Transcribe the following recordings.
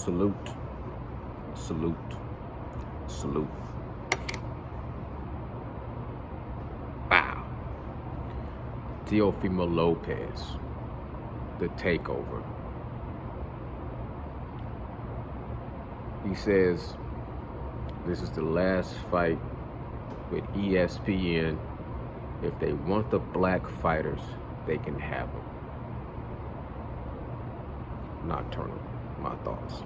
Salute, salute, salute. Bow. Teofimo Lopez, the takeover. He says this is the last fight with ESPN. If they want the black fighters, they can have them. Nocturnal, my thoughts.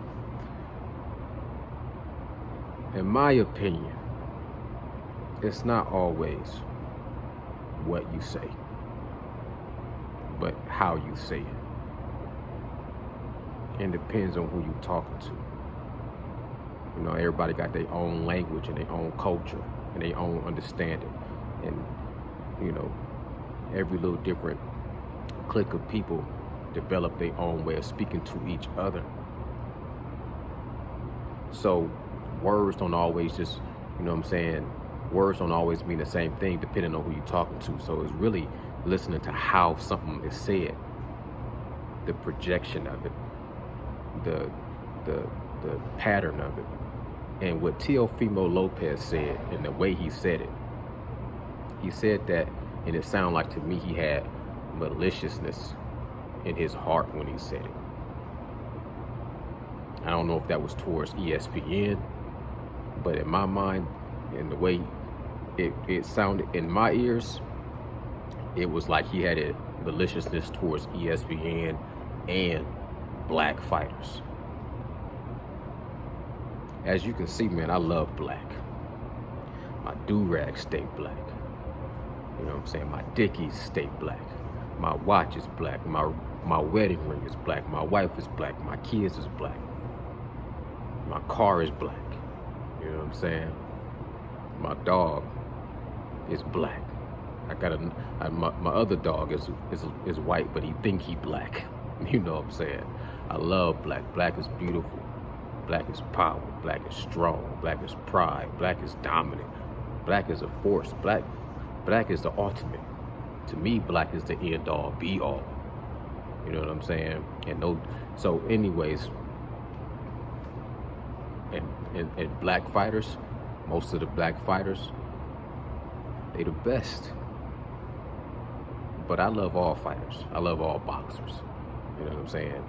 In my opinion, it's not always what you say, but how you say it. It depends on who you're talking to. You know, everybody got their own language and their own culture and their own understanding. And, you know, every little different clique of people develop their own way of speaking to each other. So words don't always just, you know what I'm saying, words don't always mean the same thing depending on who you're talking to. So it's really listening to how something is said, the projection of it, the pattern of it. And what Teofimo Lopez said and the way he said it, he said that, and it sounded like to me he had maliciousness in his heart when he said it. I don't know if that was towards ESPN, but in my mind, and the way it sounded in my ears, it was like he had a maliciousness towards ESPN and black fighters. As you can see, man, I love black. My do-rag stay black. You know what I'm saying? My dickies stay black. My watch is black. My wedding ring is black. My wife is black. My kids is black. My car is black. You know what I'm saying? My dog is black. I got my other dog is white, but he think he black. You know what I'm saying? I love black. Black is beautiful. Black is power. Black is strong. Black is pride. Black is dominant. Black is a force. Black is the ultimate. To me, black is the end all, be all. You know what I'm saying? So anyways, and black fighters, most of the black fighters, they the best. But I love all fighters. I love all boxers. You know what I'm saying?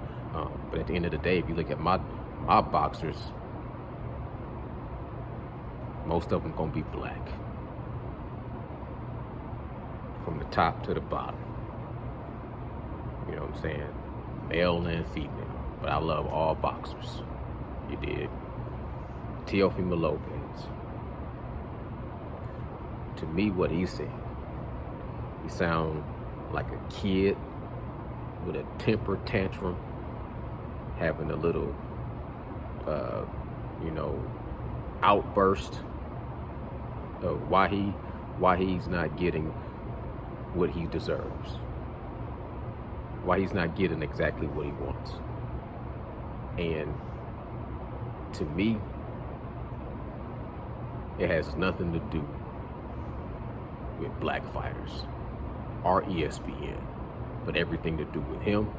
But at the end of the day, if you look at my boxers, most of them gonna be black, from the top to the bottom. You know what I'm saying? Male and female. But I love all boxers. You did. Teofimo Lopez. To me, what he said, he sound like a kid with a temper tantrum, having a little, outburst of why he's not getting what he deserves, why he's not getting exactly what he wants. And to me, it has nothing to do with black fighters or ESPN, but everything to do with him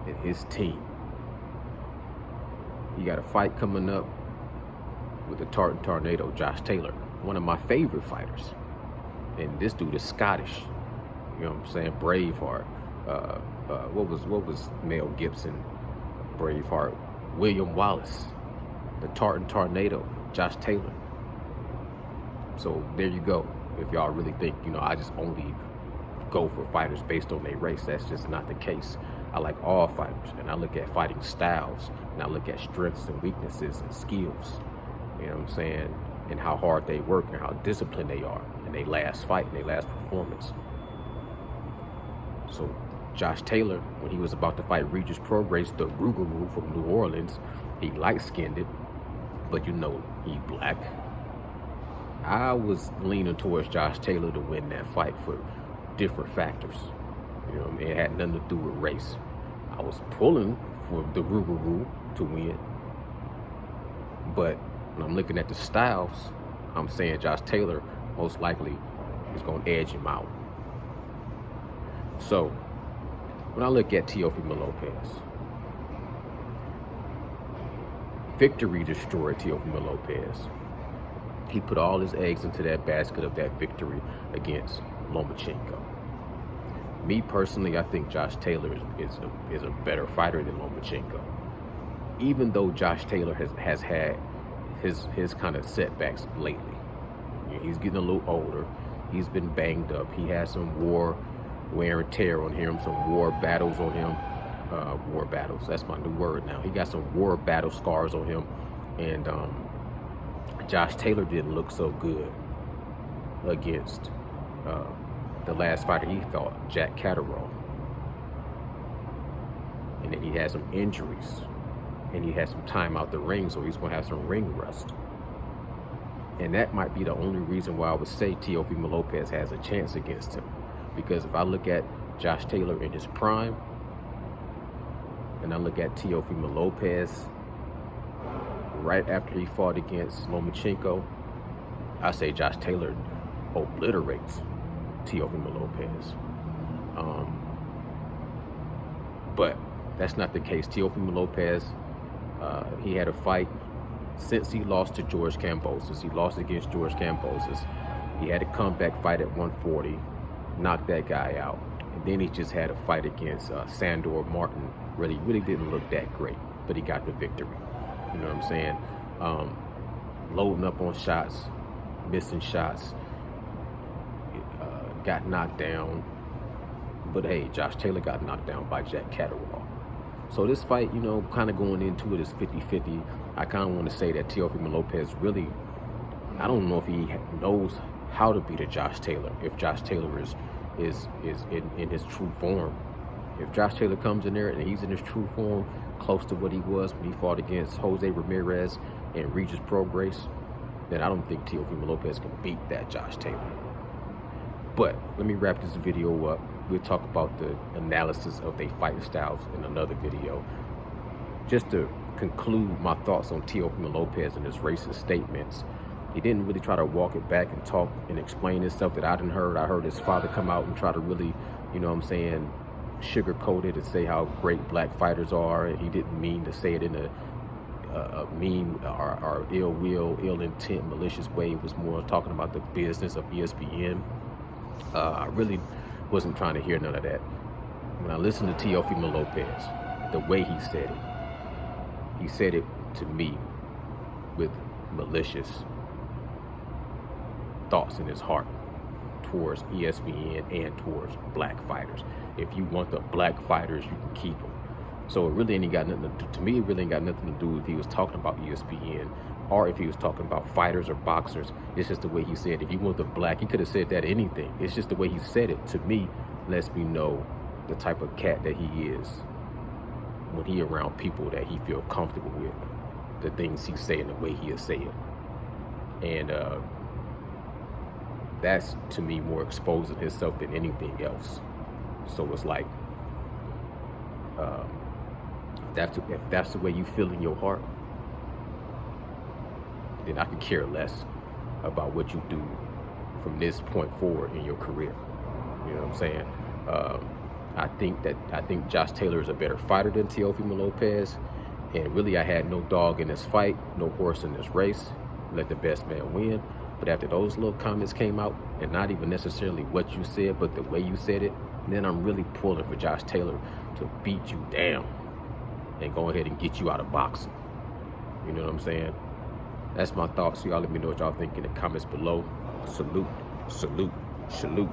and his team. He got a fight coming up with the Tartan Tornado, Josh Taylor, one of my favorite fighters. And this dude is Scottish. You know what I'm saying? Braveheart. What was Mel Gibson? Braveheart. William Wallace. The Tartan Tornado, Josh Taylor. So there you go. If y'all really think, I just only go for fighters based on their race, that's just not the case. I like all fighters, and I look at fighting styles, and I look at strengths and weaknesses and skills. You know what I'm saying? And how hard they work and how disciplined they are in their last fight and their last performance. So Josh Taylor, when he was about to fight Regis Prograis, the Rougarou from New Orleans, he light-skinned it, but he black. I was leaning towards Josh Taylor to win that fight for different factors. You know what I mean? It had nothing to do with race. I was pulling for the Rougarou to win, but when I'm looking at the styles, I'm saying Josh Taylor most likely is going to edge him out. So when I look at Teofimo Lopez, victory destroyed Teofimo Lopez. He put all his eggs into that basket of that victory against Lomachenko. Me personally, I think Josh Taylor is a better fighter than Lomachenko. Even though Josh Taylor has had his kind of setbacks lately. He's getting a little older. He's been banged up. He has some wear and tear on him, some war battles on him. War battles, that's my new word now. He got some war battle scars on him. And Josh Taylor didn't look so good against the last fighter he fought, Jack Catterall. And then he had some injuries. And he had some time out the ring, so he's going to have some ring rust. And that might be the only reason why I would say Teofimo Lopez has a chance against him. Because if I look at Josh Taylor in his prime, and I look at Teofimo Lopez right after he fought against Lomachenko, I say Josh Taylor obliterates Teofimo Lopez. But that's not the case. Teofimo Lopez, he had a fight since he lost to George Kambosos. He lost against George Kambosos. He had a comeback fight at 140, knocked that guy out. And then he just had a fight against Sandor Martin. Really didn't look that great, but he got the victory. You know what I'm saying? Loading up on shots, missing shots, got knocked down. But hey, Josh Taylor got knocked down by Jack Catterall. So this fight, you know, kind of going into it is 50-50. I kind of want to say that Teofimo Lopez really, I don't know if he knows how to beat a Josh Taylor, if Josh Taylor is in his true form. If Josh Taylor comes in there and he's in his true form, close to what he was when he fought against Jose Ramirez and Regis Prograis, then I don't think Teofimo Lopez can beat that Josh Taylor. But let me wrap this video up. We'll talk about the analysis of their fighting styles in another video. Just to conclude my thoughts on Teofimo Lopez and his racist statements, he didn't really try to walk it back and talk and explain himself that I didn't heard. I heard his father come out and try to really, you know what I'm saying, sugarcoat it and say how great black fighters are. And he didn't mean to say it in a mean or ill will, ill intent, malicious way. It was more talking about the business of ESPN. I really wasn't trying to hear none of that. When I listened to Teofimo Lopez, the way he said it to me with malicious thoughts in his heart towards ESPN and towards black fighters. If you want the black fighters, you can keep them. So it really ain't got nothing to me. It really ain't got nothing to do if he was talking about ESPN or if he was talking about fighters or boxers. It's just the way he said, if you want the black, he could have said that anything. It's just the way he said it to me lets me know the type of cat that he is when he around people that he feel comfortable with, the things he say and the way he'll say it. And that's to me more exposing himself than anything else. So it's like, if that's the way you feel in your heart, then I could care less about what you do from this point forward in your career. You know what I'm saying? I think Josh Taylor is a better fighter than Teofimo Lopez, and really I had no dog in this fight, no horse in this race. Let the best man win. But after those little comments came out, and not even necessarily what you said, but the way you said it, then I'm really pulling for Josh Taylor to beat you down and go ahead and get you out of boxing. You know what I'm saying? That's my thoughts. Y'all let me know what y'all think in the comments below. Salute, salute, salute.